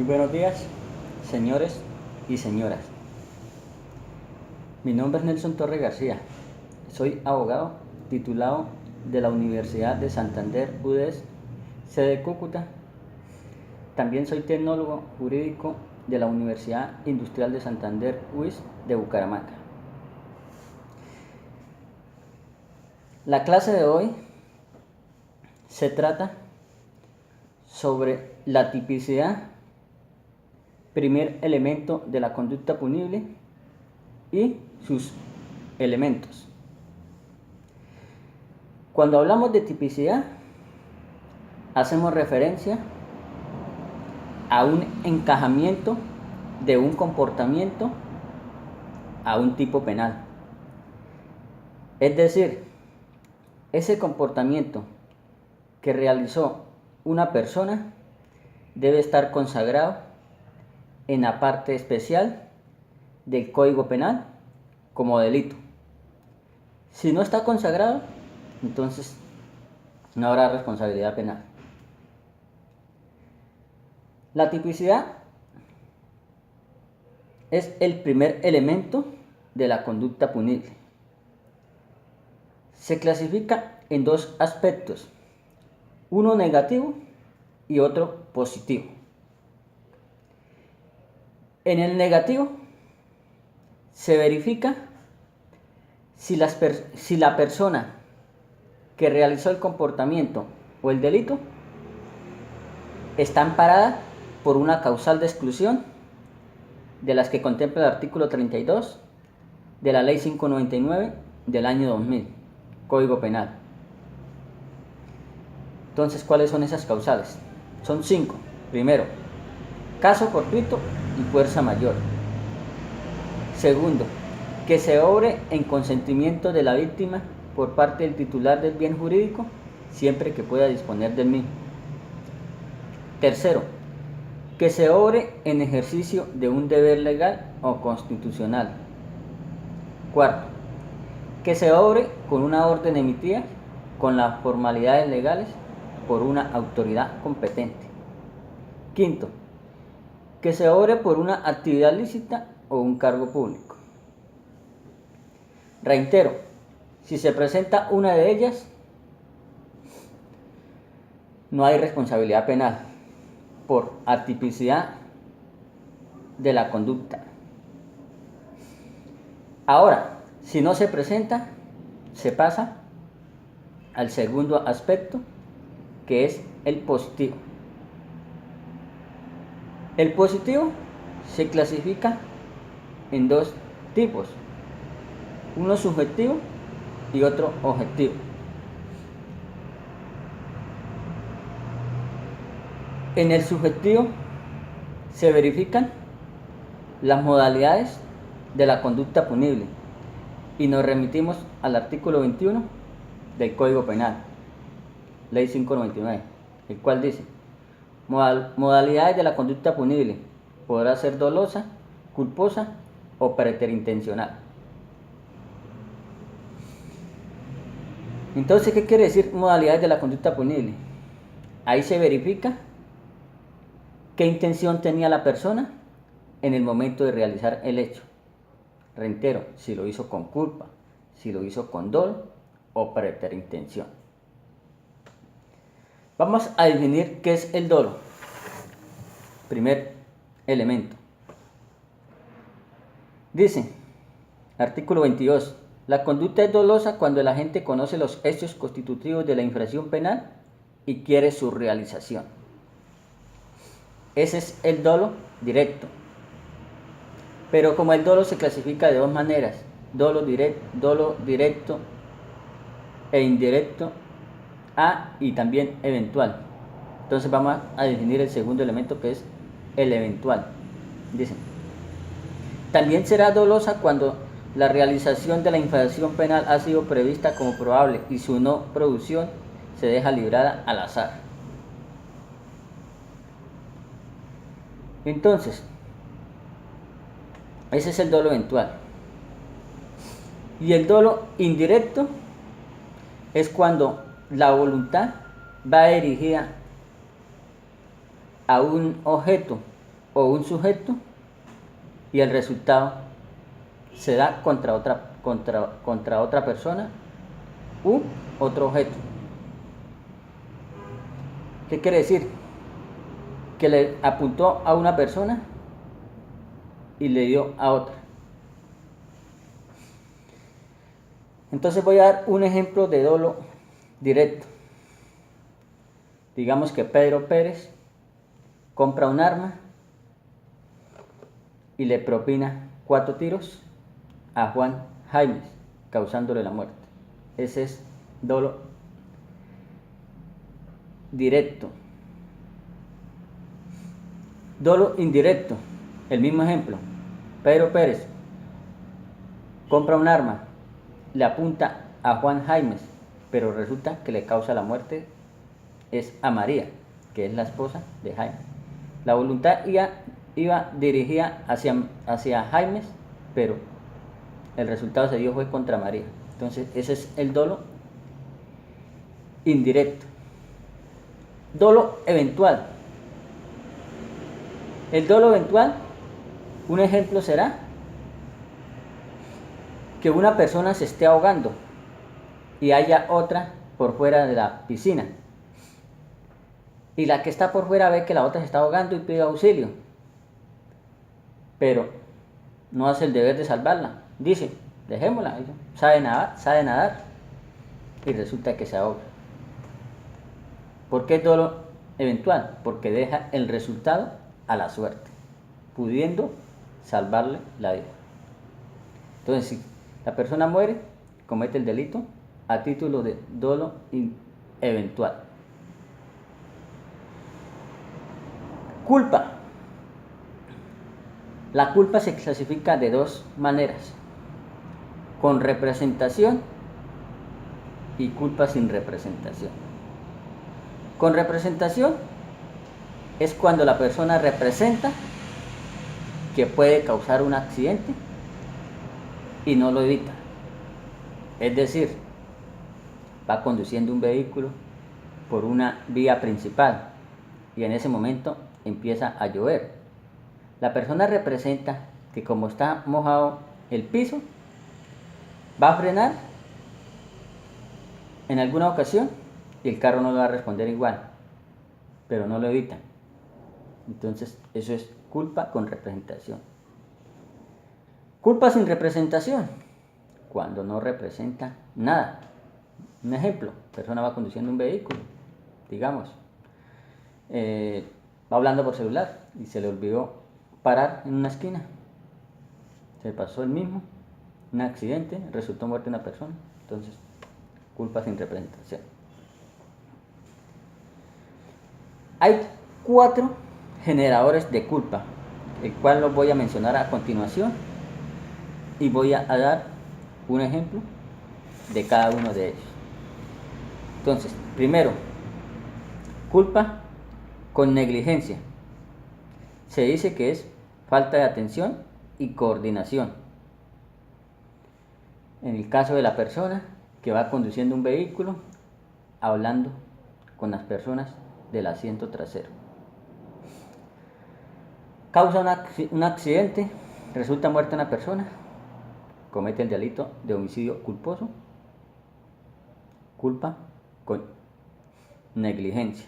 buenos días, señores y señoras. Mi nombre es Nelson Torre García. Soy abogado titulado de la Universidad de Santander, UDES, sede Cúcuta. También soy tecnólogo jurídico de la Universidad Industrial de Santander, UIS, de Bucaramanga. La clase de hoy se trata sobre la tipicidad, primer elemento de la conducta punible y sus elementos. Cuando hablamos de tipicidad, hacemos referencia a un encajamiento de un comportamiento a un tipo penal. Es decir, ese comportamiento que realizó una persona debe estar consagrado en la parte especial del Código Penal como delito. Si no está consagrado, entonces no habrá responsabilidad penal. La tipicidad es el primer elemento de la conducta punible. Se clasifica en dos aspectos, uno negativo y otro positivo. En el negativo se verifica si la persona que realizó el comportamiento o el delito está amparada por una causal de exclusión de las que contempla el artículo 32 de la Ley 599 del año 2000, Código Penal. Entonces, ¿cuáles son esas causales? Son 5. Primero, caso fortuito y fuerza mayor. Segundo, que se obre en consentimiento de la víctima por parte del titular del bien jurídico, siempre que pueda disponer del mismo. Tercero, que se obre en ejercicio de un deber legal o constitucional. Cuarto, que se obre con una orden emitida con las formalidades legales por una autoridad competente. Quinto, que se obre por una actividad lícita o un cargo público. Reitero, si se presenta una de ellas, no hay responsabilidad penal por atipicidad de la conducta. Ahora, si no se presenta, se pasa al segundo aspecto, que es el positivo. El positivo se clasifica en dos tipos, uno subjetivo y otro objetivo. En el subjetivo se verifican las modalidades de la conducta punible y nos remitimos al artículo 21 del Código Penal, Ley 599, el cual dice: modalidades de la conducta punible: podrá ser dolosa, culposa o preterintencional. Entonces, ¿qué quiere decir modalidades de la conducta punible? Ahí se verifica qué intención tenía la persona en el momento de realizar el hecho. Reitero, si lo hizo con culpa, si lo hizo con dolo o preterintención. Vamos a definir qué es el dolo. Primer elemento. Dice, artículo 22, la conducta es dolosa cuando el agente conoce los hechos constitutivos de la infracción penal y quiere su realización. Ese es el dolo directo. Pero como el dolo se clasifica de dos maneras, dolo directo e indirecto, y también eventual. Entonces vamos a definir el segundo elemento, que es el eventual. Dice, también será dolosa cuando la realización de la infracción penal ha sido prevista como probable y su no producción se deja librada al azar. Entonces, ese es el dolo eventual. Y el dolo indirecto es cuando la voluntad va dirigida a un objeto o un sujeto y el resultado se da contra otra persona u otro objeto. ¿Qué quiere decir? Que le apuntó a una persona y le dio a otra. Entonces voy a dar un ejemplo de dolo directo. Digamos que Pedro Pérez compra un arma y le propina 4 tiros a Juan Jaimes, causándole la muerte. Ese es dolo directo. Dolo indirecto, el mismo ejemplo. Pedro Pérez compra un arma, le apunta a Juan Jaimes, pero resulta que le causa la muerte es a María, que es la esposa de Jaime. La voluntad iba dirigida hacia Jaimes, pero el resultado se dio fue contra María. Entonces ese es el dolo indirecto. Dolo eventual. El dolo eventual, un ejemplo será que una persona se esté ahogando y haya otra por fuera de la piscina. Y la que está por fuera ve que la otra se está ahogando y pide auxilio. Pero no hace el deber de salvarla. Dice, dejémosla, sabe nadar. Y resulta que se ahoga. ¿Por qué es dolo eventual? Porque deja el resultado a la suerte, pudiendo salvarle la vida. Entonces, si la persona muere, comete el delito a título de dolo eventual. Culpa. La culpa se clasifica de 2 maneras: con representación y culpa sin representación. Con representación es cuando la persona representa que puede causar un accidente y no lo evita. Es decir, va conduciendo un vehículo por una vía principal y en ese momento empieza a llover. La persona representa que como está mojado el piso, va a frenar en alguna ocasión y el carro no le va a responder igual, pero no lo evita. Entonces eso es culpa con representación. Culpa sin representación, cuando no representa nada. Un ejemplo, persona va conduciendo un vehículo, digamos, va hablando por celular y se le olvidó parar en una esquina. Se pasó el mismo, un accidente, resultó muerta una persona. Entonces, culpa sin representación. Hay 4 generadores de culpa, el cual los voy a mencionar a continuación y voy a dar un ejemplo de cada uno de ellos. Entonces, primero, culpa con negligencia. Se dice que es falta de atención y coordinación. En el caso de la persona que va conduciendo un vehículo, hablando con las personas del asiento trasero. Causa un accidente, resulta muerta una persona, comete el delito de homicidio culposo, culpa con negligencia.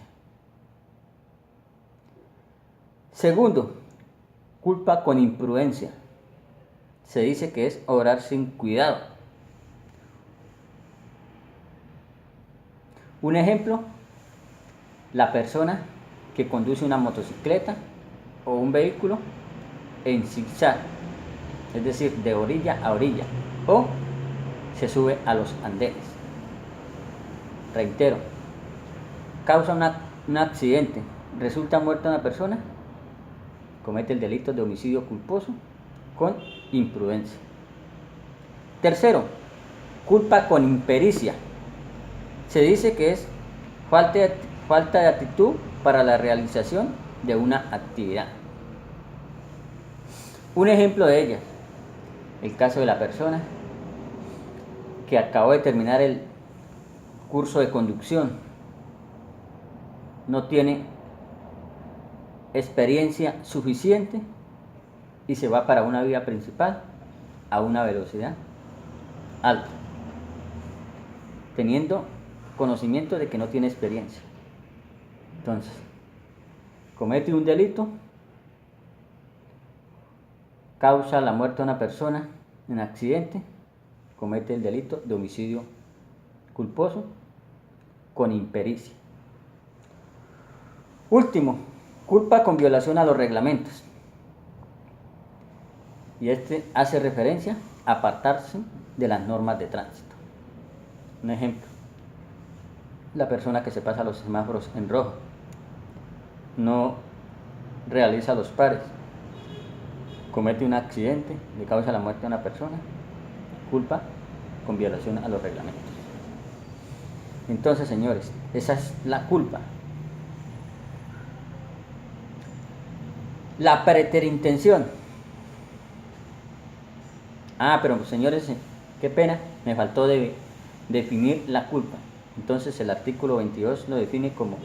Segundo, culpa con imprudencia. Se dice que es obrar sin cuidado. Un ejemplo, la persona que conduce una motocicleta o un vehículo en zigzag, es decir, de orilla a orilla, o se sube a los andenes. Reitero, causa un accidente, resulta muerta una persona, comete el delito de homicidio culposo con imprudencia. Tercero, culpa con impericia. Se dice que es falta de actitud para la realización de una actividad. Un ejemplo de ella, el caso de la persona que acabó de terminar el curso de conducción, no tiene experiencia suficiente y se va para una vía principal a una velocidad alta, teniendo conocimiento de que no tiene experiencia. Entonces, comete un delito, causa la muerte de una persona en accidente, comete el delito de homicidio culposo con impericia. Último, culpa con violación a los reglamentos. Y este hace referencia a apartarse de las normas de tránsito. Un ejemplo, la persona que se pasa los semáforos en rojo, no realiza los pares, comete un accidente, le causa la muerte a una persona, culpa con violación a los reglamentos. Entonces, señores, esa es la culpa. La preterintención. Pero señores, qué pena, me faltó definir la culpa. Entonces el artículo 22 lo define como,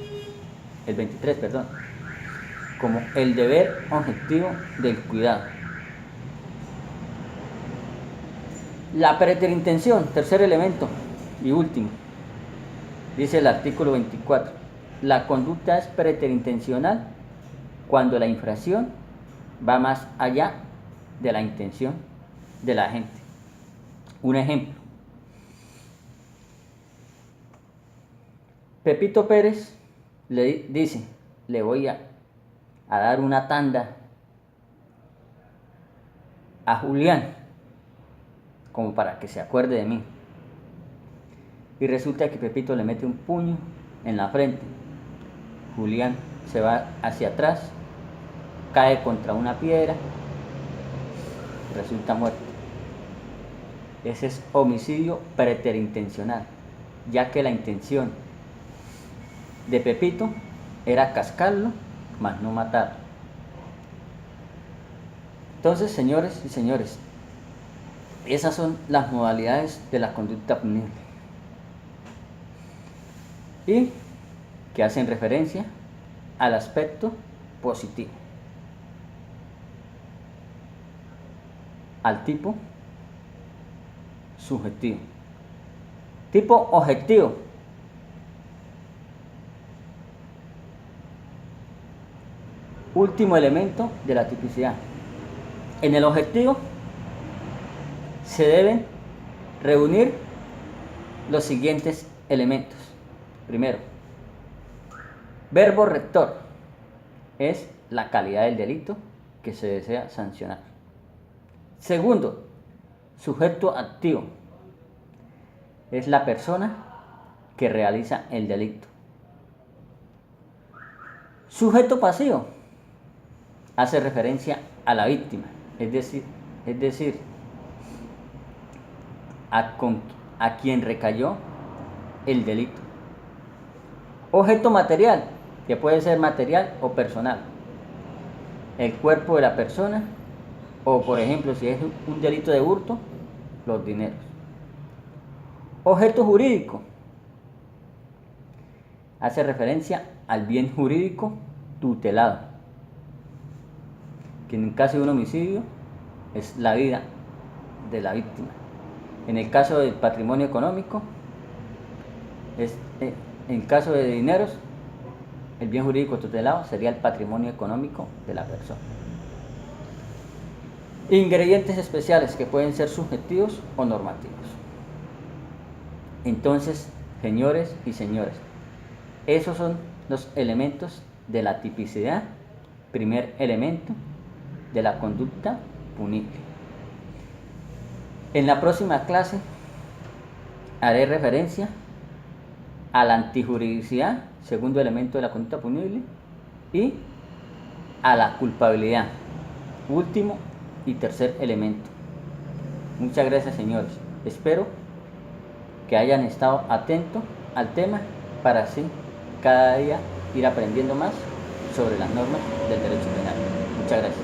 el 23, perdón, como el deber objetivo del cuidado. La preterintención, tercer elemento y último, dice el artículo 24, la conducta es preterintencional cuando la infracción va más allá de la intención de la gente. Un ejemplo, Pepito Pérez le dice, le voy a dar una tanda a Julián, como para que se acuerde de mí. Y resulta que Pepito le mete un puño en la frente. Julián se va hacia atrás, cae contra una piedra y resulta muerto. Ese es homicidio preterintencional, ya que la intención de Pepito era cascarlo, mas no matarlo. Entonces, señores y señores, esas son las modalidades de la conducta punible y que hacen referencia al aspecto positivo, al tipo subjetivo, tipo objetivo. Último elemento de la tipicidad. En el objetivo se deben reunir los siguientes elementos. Primero, verbo rector es la calidad del delito que se desea sancionar. Segundo, sujeto activo es la persona que realiza el delito. Sujeto pasivo hace referencia a la víctima, es decir, a quien recayó el delito. Objeto material, que puede ser material o personal, el cuerpo de la persona, o por ejemplo, si es un delito de hurto, los dineros. Objeto jurídico hace referencia al bien jurídico tutelado, que en el caso de un homicidio es la vida de la víctima. En el caso del patrimonio económico, en caso de dineros, el bien jurídico tutelado sería el patrimonio económico de la persona. Ingredientes especiales que pueden ser subjetivos o normativos. Entonces, señores y señores, esos son los elementos de la tipicidad, primer elemento de la conducta punible. En la próxima clase haré referencia a la antijuridicidad, segundo elemento de la conducta punible, y a la culpabilidad, último y tercer elemento. Muchas gracias, señores. Espero que hayan estado atentos al tema para así cada día ir aprendiendo más sobre las normas del derecho penal. Muchas gracias.